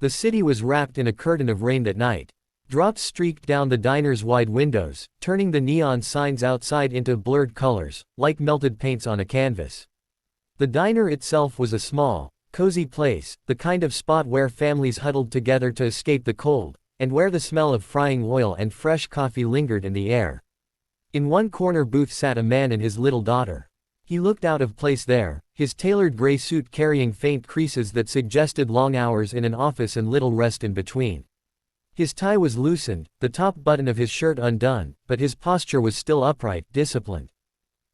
The city was wrapped in a curtain of rain that night. Drops streaked down the diner's wide windows, turning the neon signs outside into blurred colors, like melted paints on a canvas. The diner itself was a small, cozy place, the kind of spot where families huddled together to escape the cold, and where the smell of frying oil and fresh coffee lingered in the air. In one corner booth sat a man and his little daughter. He looked out of place there, his tailored gray suit carrying faint creases that suggested long hours in an office and little rest in between. His tie was loosened, the top button of his shirt undone, but his posture was still upright, disciplined.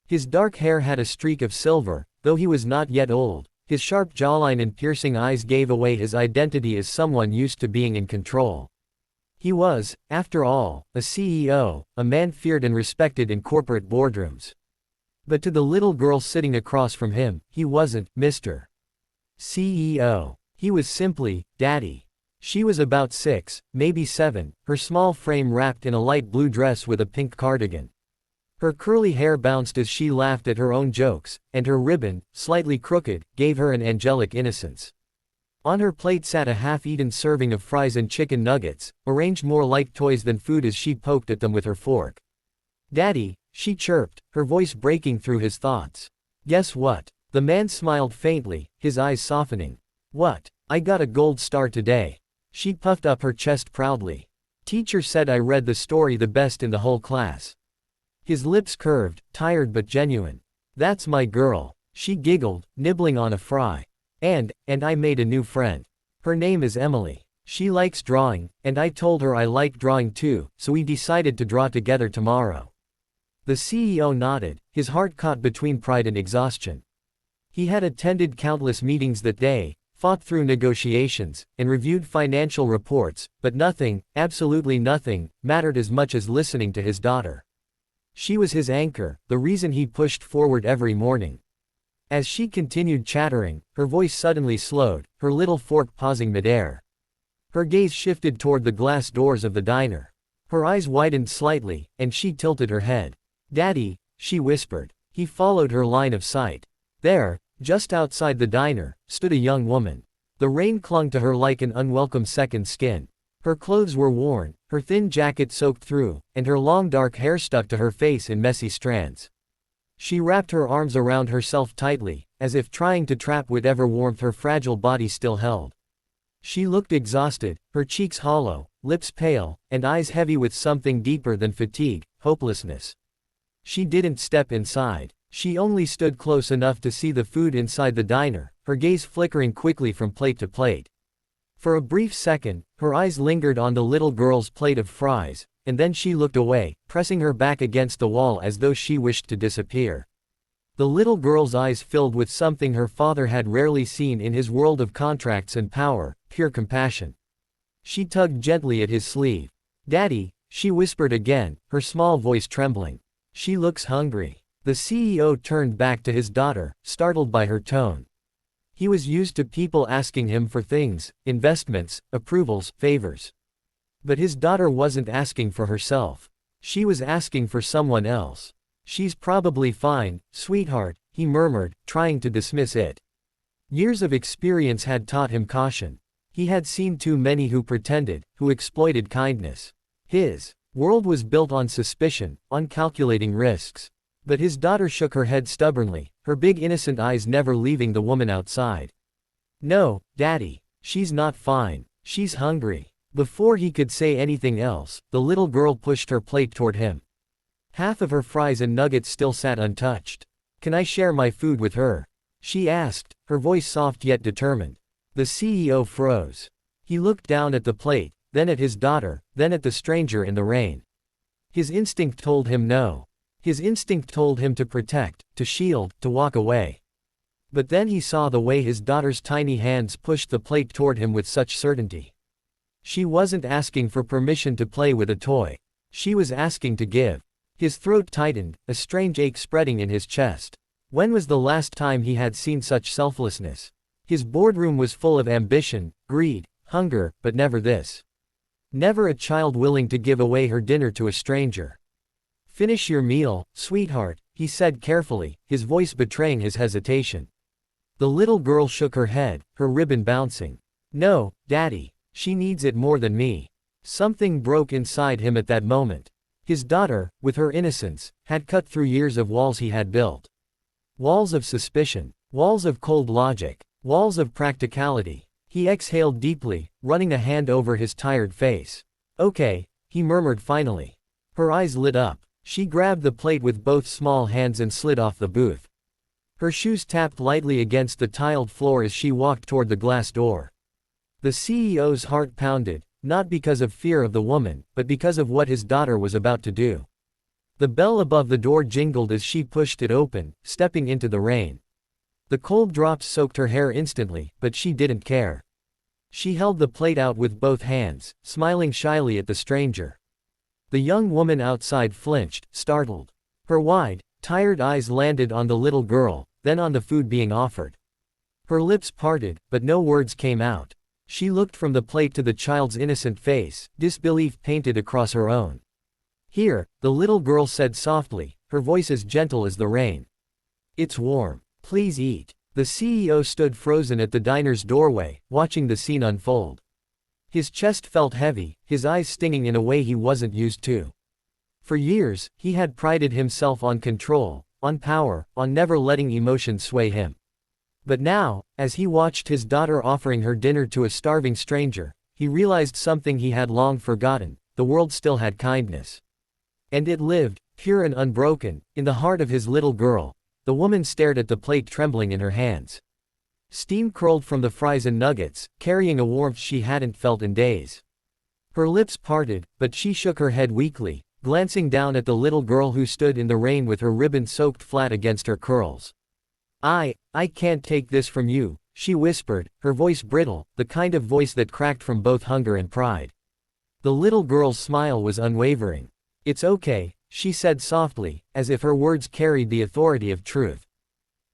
His dark hair had a streak of silver, though he was not yet old. His sharp jawline and piercing eyes gave away his identity as someone used to being in control. He was, after all, a CEO, a man feared and respected in corporate boardrooms. But to the little girl sitting across from him, he wasn't Mr. CEO. He was simply Daddy. She was about 6, maybe 7, her small frame wrapped in a light blue dress with a pink cardigan. Her curly hair bounced as she laughed at her own jokes, and her ribbon, slightly crooked, gave her an angelic innocence. On her plate sat a half-eaten serving of fries and chicken nuggets, arranged more like toys than food as she poked at them with her fork. "Daddy," she chirped, her voice breaking through his thoughts. "Guess what?" The man smiled faintly, his eyes softening. "What?" "I got a gold star today." She puffed up her chest proudly. "Teacher said I read the story the best in the whole class." His lips curved, tired but genuine. "That's my girl." She giggled, nibbling on a fry. And I made a new friend. Her name is Emily. She likes drawing, and I told her I like drawing too, so we decided to draw together tomorrow." The CEO nodded, his heart caught between pride and exhaustion. He had attended countless meetings that day, fought through negotiations, and reviewed financial reports, but nothing, absolutely nothing, mattered as much as listening to his daughter. She was his anchor, the reason he pushed forward every morning. As she continued chattering, her voice suddenly slowed, her little fork pausing midair. Her gaze shifted toward the glass doors of the diner. Her eyes widened slightly, and she tilted her head. "Daddy," she whispered. He followed her line of sight. There, just outside the diner, stood a young woman. The rain clung to her like an unwelcome second skin. Her clothes were worn, her thin jacket soaked through, and her long dark hair stuck to her face in messy strands. She wrapped her arms around herself tightly, as if trying to trap whatever warmth her fragile body still held. She looked exhausted, her cheeks hollow, lips pale, and eyes heavy with something deeper than fatigue, hopelessness. She didn't step inside. She only stood close enough to see the food inside the diner, her gaze flickering quickly from plate to plate. For a brief second, her eyes lingered on the little girl's plate of fries, and then she looked away, pressing her back against the wall as though she wished to disappear. The little girl's eyes filled with something her father had rarely seen in his world of contracts and power, pure compassion. She tugged gently at his sleeve. "Daddy," she whispered again, her small voice trembling. "She looks hungry." The CEO turned back to his daughter, startled by her tone. He was used to people asking him for things, investments, approvals, favors. But his daughter wasn't asking for herself. She was asking for someone else. "She's probably fine, sweetheart," he murmured, trying to dismiss it. Years of experience had taught him caution. He had seen too many who pretended, who exploited kindness. His world was built on suspicion, on calculating risks. But his daughter shook her head stubbornly, her big innocent eyes never leaving the woman outside. "No, Daddy. She's not fine. She's hungry." Before he could say anything else, the little girl pushed her plate toward him. Half of her fries and nuggets still sat untouched. "Can I share my food with her?" she asked, her voice soft yet determined. The CEO froze. He looked down at the plate, then at his daughter, then at the stranger in the rain. His instinct told him no. His instinct told him to protect, to shield, to walk away. But then he saw the way his daughter's tiny hands pushed the plate toward him with such certainty. She wasn't asking for permission to play with a toy. She was asking to give. His throat tightened, a strange ache spreading in his chest. When was the last time he had seen such selflessness? His boardroom was full of ambition, greed, hunger, but never this. Never a child willing to give away her dinner to a stranger. "Finish your meal, sweetheart," he said carefully, his voice betraying his hesitation. The little girl shook her head, her ribbon bouncing. "No, Daddy." She needs it more than me. Something broke inside him at that moment. His daughter, with her innocence, had cut through years of walls he had built. Walls of suspicion. Walls of cold logic. Walls of practicality. He exhaled deeply, running a hand over his tired face. Okay, he murmured finally. Her eyes lit up. She grabbed the plate with both small hands and slid off the booth. Her shoes tapped lightly against the tiled floor as she walked toward the glass door. The CEO's heart pounded, not because of fear of the woman, but because of what his daughter was about to do. The bell above the door jingled as she pushed it open, stepping into the rain. The cold drops soaked her hair instantly, but she didn't care. She held the plate out with both hands, smiling shyly at the stranger. The young woman outside flinched, startled. Her wide, tired eyes landed on the little girl, then on the food being offered. Her lips parted, but no words came out. She looked from the plate to the child's innocent face, disbelief painted across her own. Here, the little girl said softly, her voice as gentle as the rain. It's warm. Please eat. The CEO stood frozen at the diner's doorway, watching the scene unfold. His chest felt heavy, his eyes stinging in a way he wasn't used to. For years, he had prided himself on control, on power, on never letting emotions sway him. But now, as he watched his daughter offering her dinner to a starving stranger, he realized something he had long forgotten: the world still had kindness. And it lived, pure and unbroken, in the heart of his little girl. The woman stared at the plate trembling in her hands. Steam curled from the fries and nuggets, carrying a warmth she hadn't felt in days. Her lips parted, but she shook her head weakly, glancing down at the little girl who stood in the rain with her ribbon soaked flat against her curls. I can't take this from you, she whispered, her voice brittle, the kind of voice that cracked from both hunger and pride. The little girl's smile was unwavering. It's okay, she said softly, as if her words carried the authority of truth.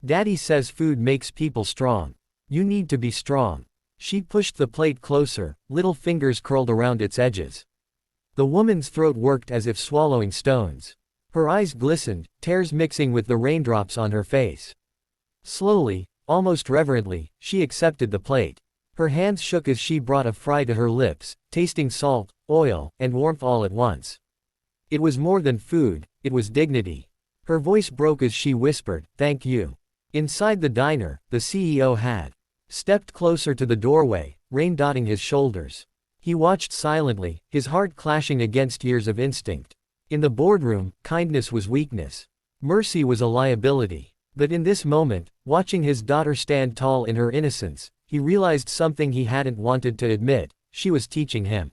Daddy says food makes people strong. You need to be strong. She pushed the plate closer, little fingers curled around its edges. The woman's throat worked as if swallowing stones. Her eyes glistened, tears mixing with the raindrops on her face. Slowly, almost reverently, she accepted the plate. Her hands shook as she brought a fry to her lips, tasting salt, oil, and warmth all at once. It was more than food, it was dignity. Her voice broke as she whispered, "Thank you." Inside the diner, the CEO had stepped closer to the doorway, rain dotting his shoulders. He watched silently, his heart clashing against years of instinct. In the boardroom, kindness was weakness. Mercy was a liability. But in this moment, watching his daughter stand tall in her innocence, he realized something he hadn't wanted to admit: she was teaching him.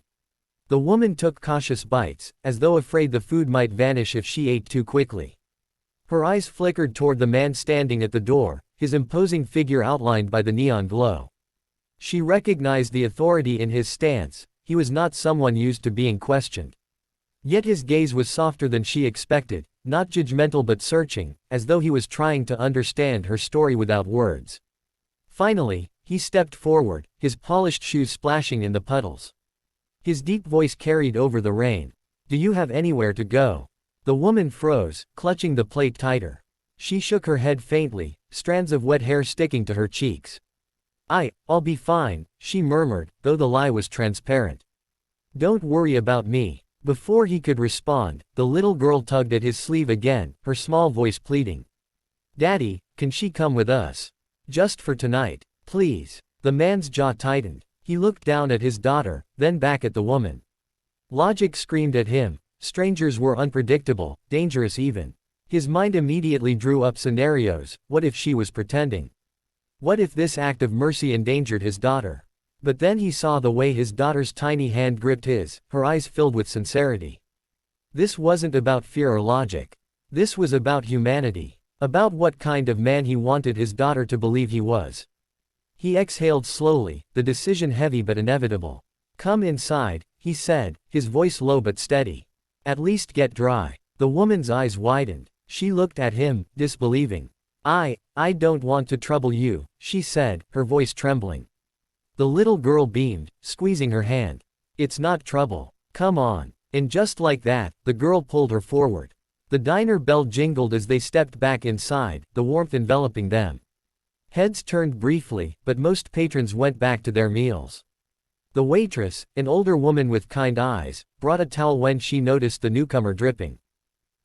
The woman took cautious bites, as though afraid the food might vanish if she ate too quickly. Her eyes flickered toward the man standing at the door, his imposing figure outlined by the neon glow. She recognized the authority in his stance. He was not someone used to being questioned. Yet his gaze was softer than she expected, not judgmental but searching, as though he was trying to understand her story without words. Finally, he stepped forward, his polished shoes splashing in the puddles. His deep voice carried over the rain. "Do you have anywhere to go?" The woman froze, clutching the plate tighter. She shook her head faintly, strands of wet hair sticking to her cheeks. I'll be fine," she murmured, though the lie was transparent. "Don't worry about me." Before he could respond, the little girl tugged at his sleeve again, her small voice pleading. "Daddy, can she come with us? Just for tonight, please." The man's jaw tightened. He looked down at his daughter, then back at the woman. Logic screamed at him. Strangers were unpredictable, dangerous even. His mind immediately drew up scenarios. What if she was pretending? What if this act of mercy endangered his daughter? But then he saw the way his daughter's tiny hand gripped his, her eyes filled with sincerity. This wasn't about fear or logic. This was about humanity. About what kind of man he wanted his daughter to believe he was. He exhaled slowly, the decision heavy but inevitable. "Come inside," he said, his voice low but steady. "At least get dry." The woman's eyes widened. She looked at him, disbelieving. I don't want to trouble you," she said, her voice trembling. The little girl beamed, squeezing her hand. "It's not trouble. Come on." And just like that, the girl pulled her forward. The diner bell jingled as they stepped back inside, the warmth enveloping them. Heads turned briefly, but most patrons went back to their meals. The waitress, an older woman with kind eyes, brought a towel when she noticed the newcomer dripping.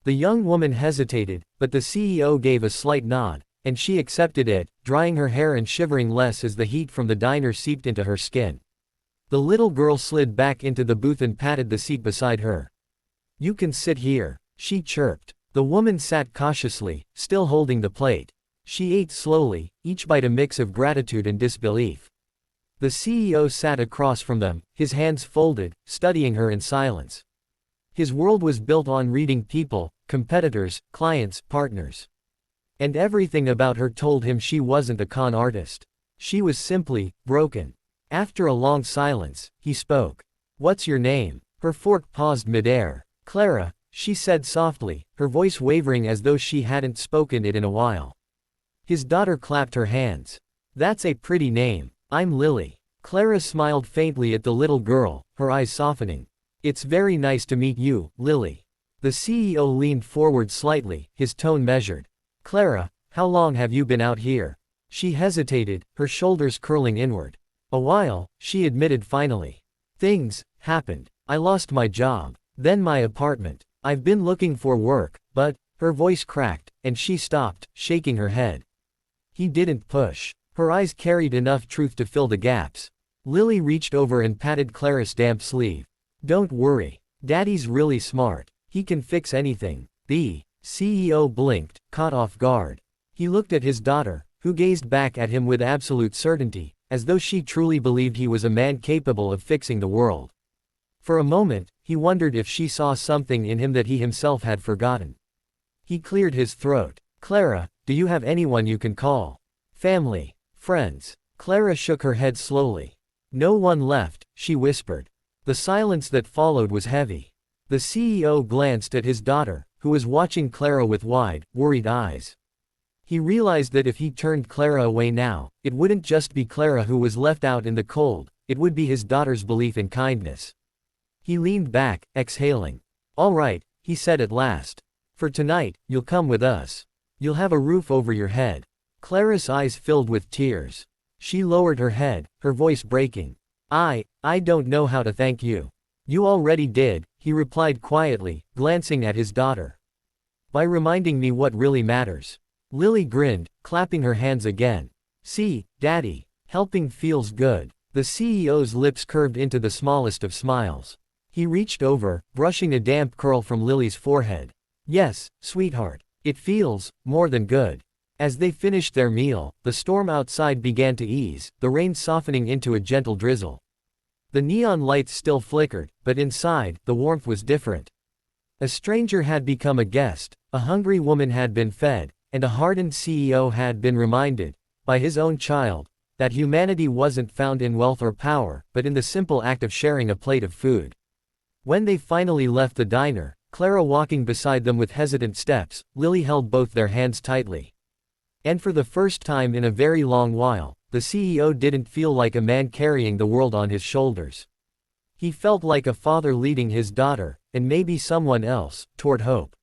The young woman hesitated, but the CEO gave a slight nod, and she accepted it, drying her hair and shivering less as the heat from the diner seeped into her skin. The little girl slid back into the booth and patted the seat beside her. "You can sit here," she chirped. The woman sat cautiously, still holding the plate. She ate slowly, each bite a mix of gratitude and disbelief. The CEO sat across from them, his hands folded, studying her in silence. His world was built on reading people, competitors, clients, partners. And everything about her told him she wasn't a con artist. She was simply broken. After a long silence, he spoke. "What's your name?" Her fork paused midair. "Clara," she said softly, her voice wavering as though she hadn't spoken it in a while. His daughter clapped her hands. "That's a pretty name. I'm Lily." Clara smiled faintly at the little girl, her eyes softening. "It's very nice to meet you, Lily." The CEO leaned forward slightly, his tone measured. "Clara, how long have you been out here?" She hesitated, her shoulders curling inward. "A while," she admitted finally. "Things happened. I lost my job. Then my apartment. I've been looking for work, but..." Her voice cracked, and she stopped, shaking her head. He didn't push. Her eyes carried enough truth to fill the gaps. Lily reached over and patted Clara's damp sleeve. "Don't worry. Daddy's really smart. He can fix anything." The CEO blinked, caught off guard. He looked at his daughter, who gazed back at him with absolute certainty, as though she truly believed he was a man capable of fixing the world. For a moment, he wondered if she saw something in him that he himself had forgotten. He cleared his throat. "Clara, do you have anyone you can call? Family? Friends?" Clara shook her head slowly. "No one left," she whispered. The silence that followed was heavy. The CEO glanced at his daughter, who was watching Clara with wide, worried eyes. He realized that if he turned Clara away now, it wouldn't just be Clara who was left out in the cold, it would be his daughter's belief in kindness. He leaned back, exhaling. "All right," he said at last. "For tonight, you'll come with us. You'll have a roof over your head." Clara's eyes filled with tears. She lowered her head, her voice breaking. I don't know how to thank you." "You already did," he replied quietly, glancing at his daughter. "By reminding me what really matters." Lily grinned, clapping her hands again. "See, Daddy, helping feels good." The CEO's lips curved into the smallest of smiles. He reached over, brushing a damp curl from Lily's forehead. "Yes, sweetheart. It feels more than good." As they finished their meal, the storm outside began to ease, the rain softening into a gentle drizzle. The neon lights still flickered, but inside, the warmth was different. A stranger had become a guest, a hungry woman had been fed, and a hardened CEO had been reminded, by his own child, that humanity wasn't found in wealth or power, but in the simple act of sharing a plate of food. When they finally left the diner, Clara walking beside them with hesitant steps, Lily held both their hands tightly. And for the first time in a very long while, the CEO didn't feel like a man carrying the world on his shoulders. He felt like a father leading his daughter, and maybe someone else, toward hope.